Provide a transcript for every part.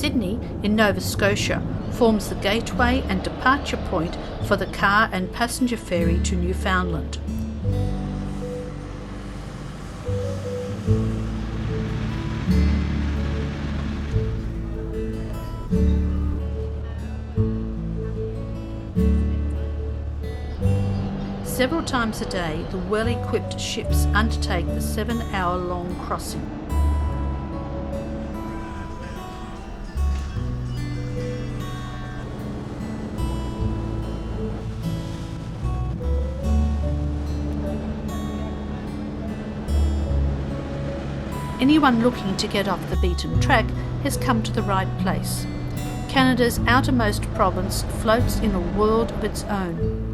Sydney, in Nova Scotia, forms the gateway and departure point for the car and passenger ferry to Newfoundland. Several times a day, the well-equipped ships undertake the 7-hour-long crossing. Anyone looking to get off the beaten track has come to the right place. Canada's outermost province floats in a world of its own.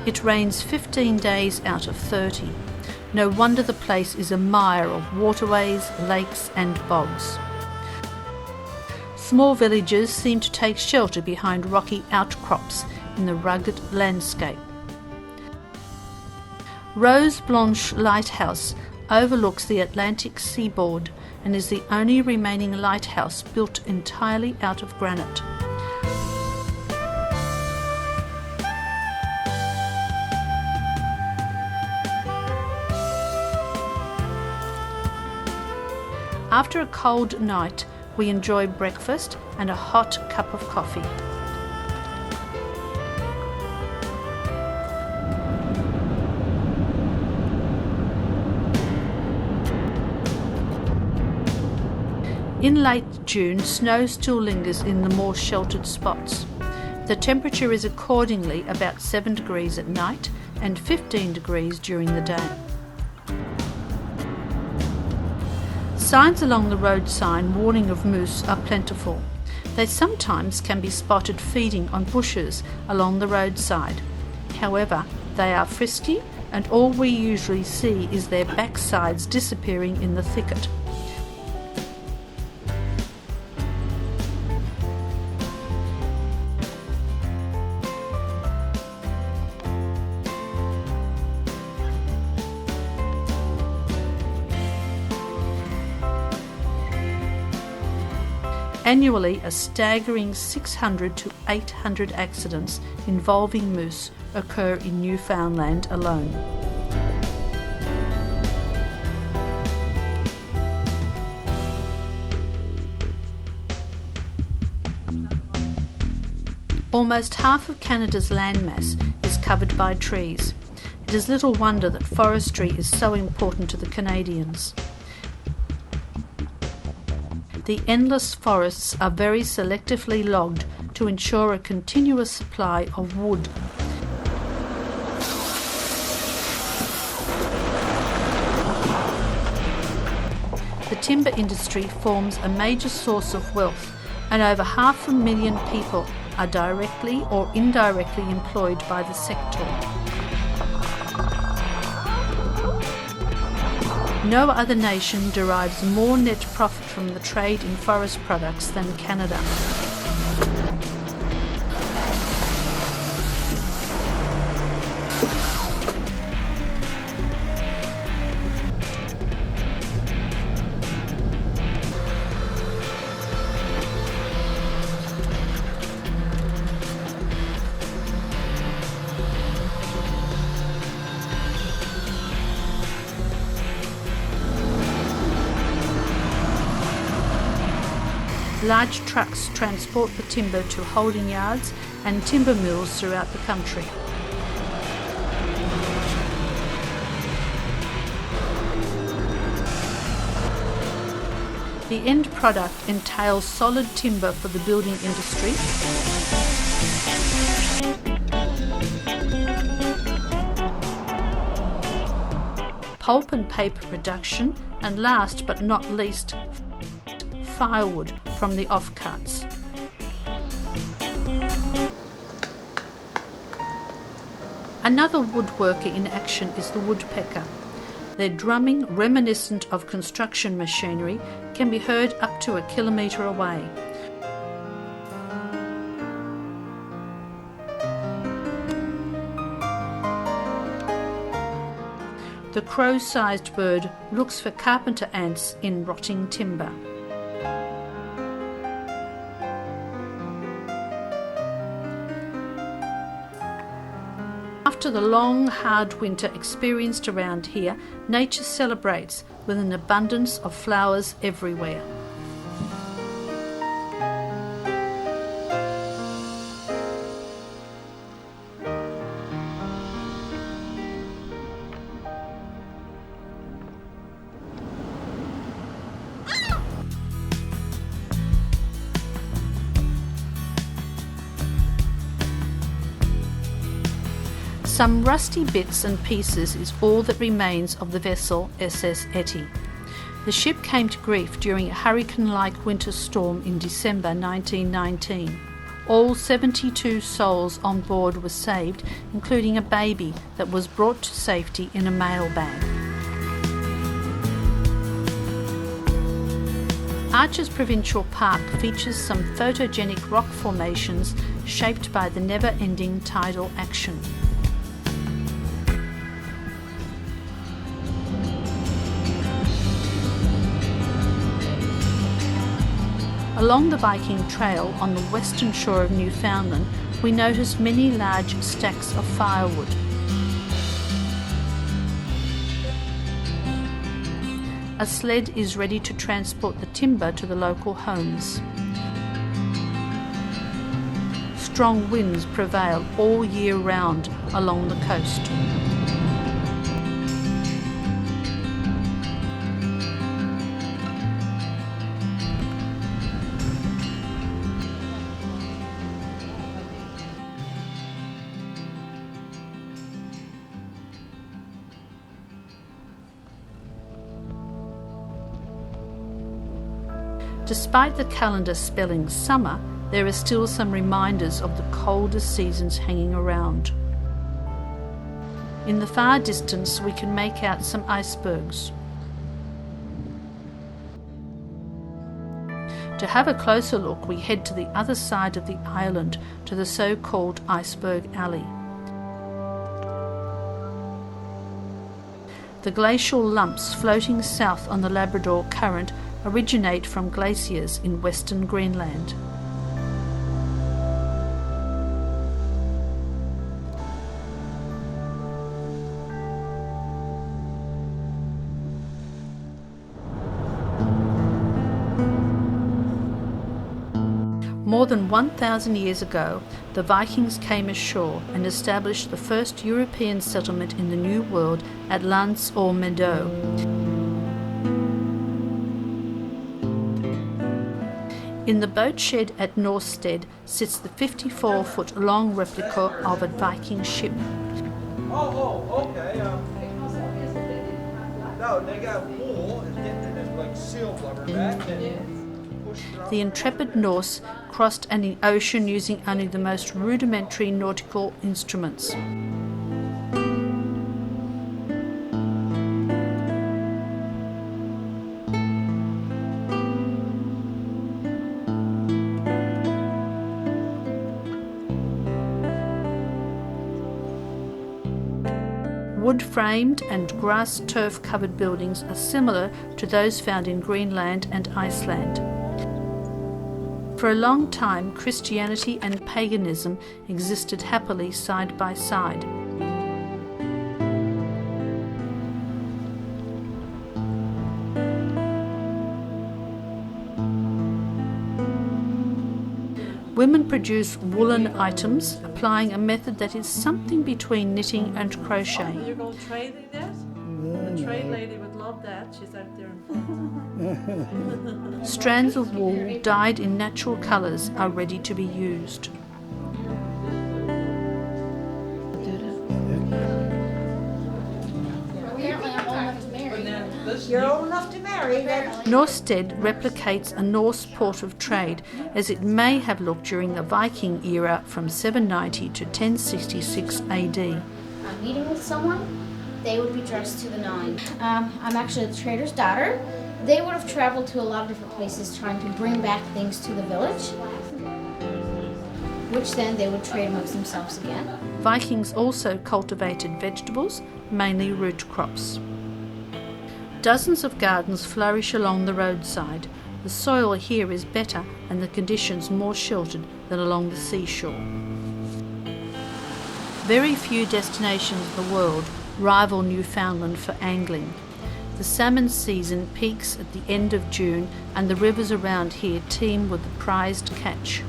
It rains 15 days out of 30. No wonder the place is a mire of waterways, lakes and bogs. Small villages seem to take shelter behind rocky outcrops in the rugged landscape. Blanche Lighthouse overlooks the Atlantic seaboard and is the only remaining lighthouse built entirely out of granite. After a cold night, we enjoy breakfast and a hot cup of coffee. In late June, snow still lingers in the more sheltered spots. The temperature is accordingly about 7 degrees at night and 15 degrees during the day. Signs along the road sign warning of moose are plentiful. They sometimes can be spotted feeding on bushes along the roadside. However, they are frisky and all we usually see is their backsides disappearing in the thicket. Annually, a staggering 600 to 800 accidents involving moose occur in Newfoundland alone. Almost half of Canada's landmass is covered by trees. It is little wonder that forestry is so important to the Canadians. The endless forests are very selectively logged to ensure a continuous supply of wood. The timber industry forms a major source of wealth, and over 500,000 people are directly or indirectly employed by the sector. No other nation derives more net profit from the trade in forest products than Canada. Large trucks transport the timber to holding yards and timber mills throughout the country. The end product entails solid timber for the building industry, pulp and paper production, and last but not least, firewood from the offcuts. Another woodworker in action is the woodpecker. Their drumming, reminiscent of construction machinery, can be heard up to a kilometre away. The crow-sized bird looks for carpenter ants in rotting timber. After the long, hard winter experienced around here, nature celebrates with an abundance of flowers everywhere. Some rusty bits and pieces is all that remains of the vessel SS Etty. The ship came to grief during a hurricane-like winter storm in December 1919. All 72 souls on board were saved, including a baby that was brought to safety in a mail bag. Archer's Provincial Park features some photogenic rock formations shaped by the never-ending tidal action. Along the Viking Trail on the western shore of Newfoundland, we noticed many large stacks of firewood. A sled is ready to transport the timber to the local homes. Strong winds prevail all year round along the coast. Despite the calendar spelling summer, there are still some reminders of the coldest seasons hanging around. In the far distance, we can make out some icebergs. To have a closer look, we head to the other side of the island, to the so-called Iceberg Alley. The glacial lumps floating south on the Labrador Current originate from glaciers in western Greenland. More than 1,000 years ago, the Vikings came ashore and established the first European settlement in the New World at Lance-aux-Meadows. In the boat shed at Norstead sits the 54-foot long replica of a Viking ship. Okay. No, they got wool and like seal blubber back. The intrepid Norse crossed an ocean using only the most rudimentary nautical instruments. Wood-framed and grass turf-covered buildings are similar to those found in Greenland and Iceland. For a long time, Christianity and paganism existed happily side by side. Women produce woolen items, applying a method that is something between knitting and crochet. You're going to trade that? The trade lady would love that. She's out there in front. Strands of wool dyed in natural colours are ready to be used. You're old enough to marry. Norstead replicates a Norse port of trade as it may have looked during the Viking era from 790 to 1066 AD. I'm meeting with someone. they would be dressed to the nines. I'm actually the trader's daughter. They would have traveled to a lot of different places trying to bring back things to the village, which then they would trade amongst themselves again. Vikings also cultivated vegetables, mainly root crops. Dozens of gardens flourish along the roadside. The soil here is better and the conditions more sheltered than along the seashore. Very few destinations in the world rival Newfoundland for angling. The salmon season peaks at the end of June and the rivers around here teem with the prized catch.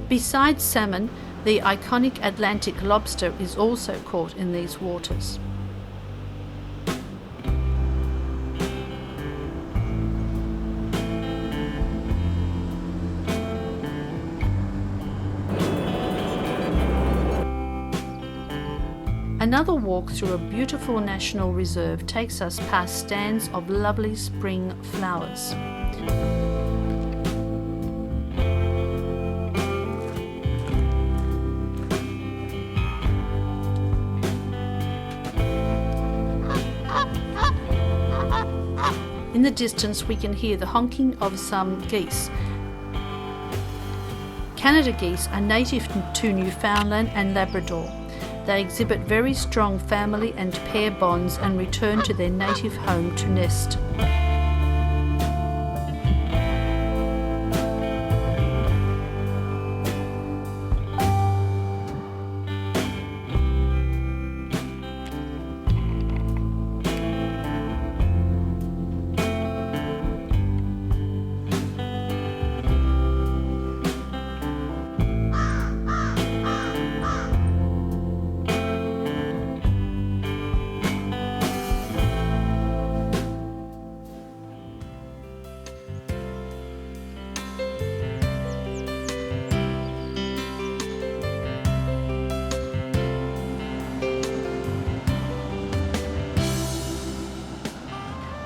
Besides salmon, the iconic Atlantic lobster is also caught in these waters. Another walk through a beautiful national reserve takes us past stands of lovely spring flowers. In the distance we can hear the honking of some geese. Canada geese are native to Newfoundland and Labrador. They exhibit very strong family and pair bonds and return to their native home to nest.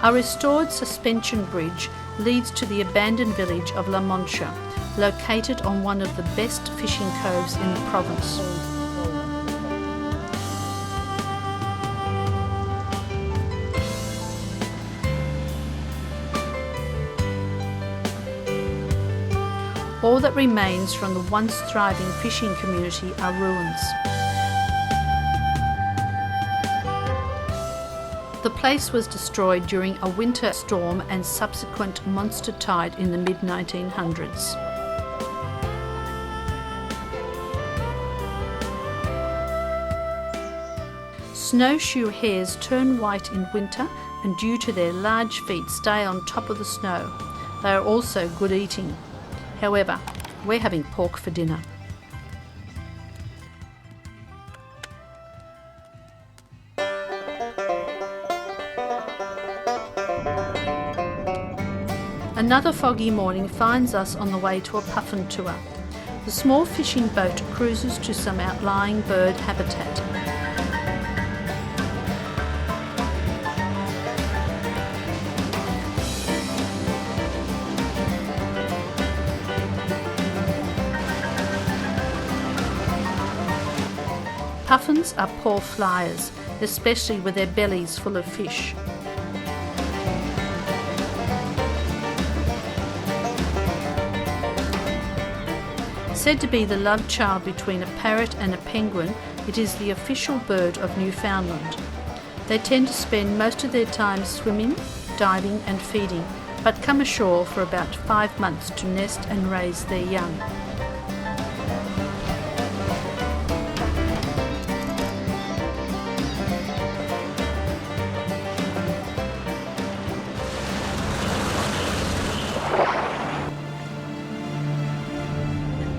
A restored suspension bridge leads to the abandoned village of Mancha, located on one of the best fishing coves in the province. All that remains from the once thriving fishing community are ruins. The place was destroyed during a winter storm and subsequent monster tide in the mid-1900s. Snowshoe hares turn white in winter and due to their large feet stay on top of the snow. They are also good eating. However, we're having pork for dinner. Another foggy morning finds us on the way to a puffin tour. The small fishing boat cruises to some outlying bird habitat. Puffins are poor flyers, especially with their bellies full of fish. Said to be the love child between a parrot and a penguin, it is the official bird of Newfoundland. They tend to spend most of their time swimming, diving and feeding, but come ashore for about 5 months to nest and raise their young.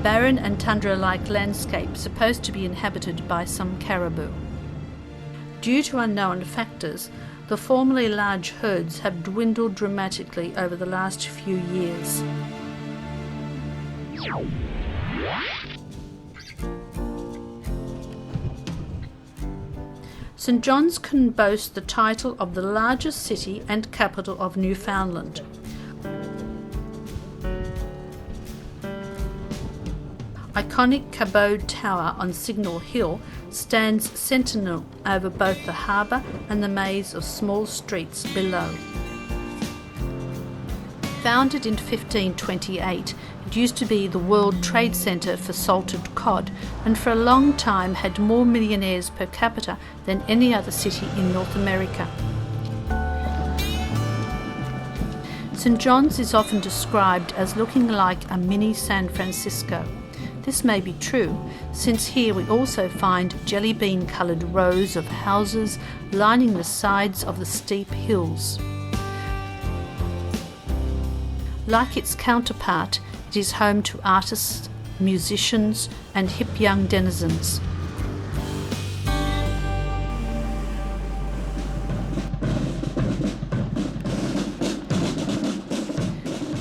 Barren and tundra-like landscape supposed to be inhabited by some caribou. Due to unknown factors, the formerly large herds have dwindled dramatically over the last few years. St.Johns can boast the title of the largest city and capital of Newfoundland. Iconic Cabot Tower on Signal Hill stands sentinel over both the harbour and the maze of small streets below. Founded in 1528, it used to be the World Trade Centre for salted cod, and for a long time had more millionaires per capita than any other city in North America. St.Johns is often described as looking like a mini San Francisco. This may be true, since here we also find jelly bean coloured rows of houses lining the sides of the steep hills. Like its counterpart, it is home to artists, musicians, and hip young denizens.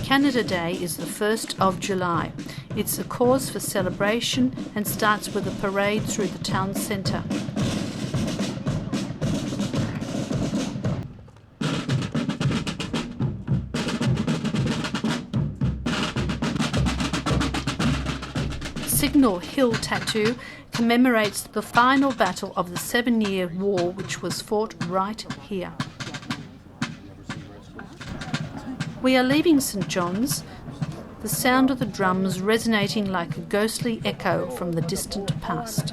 Canada Day is the 1st of July. It's a cause for celebration and starts with a parade through the town centre. Signal Hill tattoo commemorates the final battle of the 7-Year War, which was fought right here. We are leaving St. Johns, the sound of the drums resonating like a ghostly echo from the distant past.